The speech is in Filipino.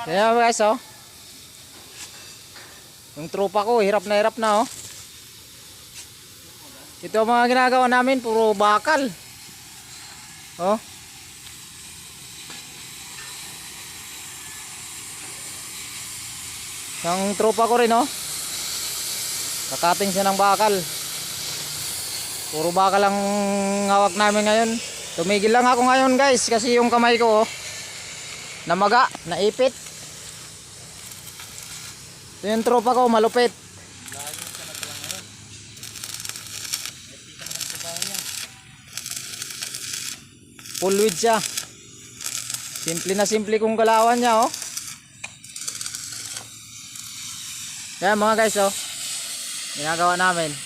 Kaya guys, oh. Yung tropa ko, hirap na oh. Ito ang mga ginagawa namin, puro bakal. Oh. Yung tropa ko rin, oh. Kakating siya ng bakal. Puro bakal ang hawak namin ngayon. Tumigil lang ako ngayon guys kasi yung kamay ko, oh, namaga, naipit. Ito yung tropa ko, malupit. Full width siya. Simple na simple kung galawan niya, oh. Kaya mga guys, oh, ginagawa namin.